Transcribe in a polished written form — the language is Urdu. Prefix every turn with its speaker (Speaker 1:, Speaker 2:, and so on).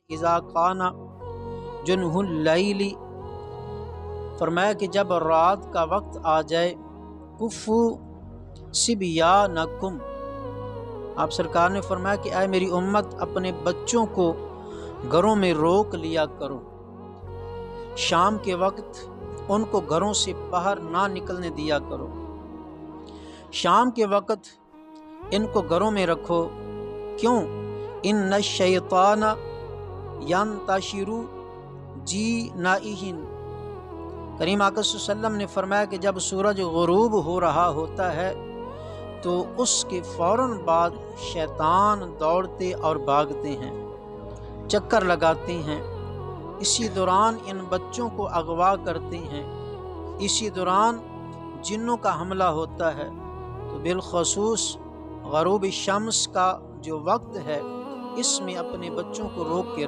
Speaker 1: اذا کان جنح اللیل، فرمایا کہ جب رات کا وقت آ جائے، کفو صبیانکم، آپ سرکار نے فرمایا کہ اے میری امت، اپنے بچوں کو گھروں میں روک لیا کرو، شام کے وقت ان کو گھروں سے باہر نہ نکلنے دیا کرو، شام کے وقت ان کو گھروں میں رکھو، کیوں؟ ان الشیطان ینتشر جینائہ، کریم آقا صلی اللہ علیہ وسلم نے فرمایا کہ جب سورج غروب ہو رہا ہوتا ہے تو اس کے فوراً بعد شیطان دوڑتے اور بھاگتے ہیں، چکر لگاتے ہیں، اسی دوران ان بچوں کو اغوا کرتے ہیں، اسی دوران جنوں کا حملہ ہوتا ہے۔ تو بالخصوص غروب شمس کا جو وقت ہے، اس میں اپنے بچوں کو روک کے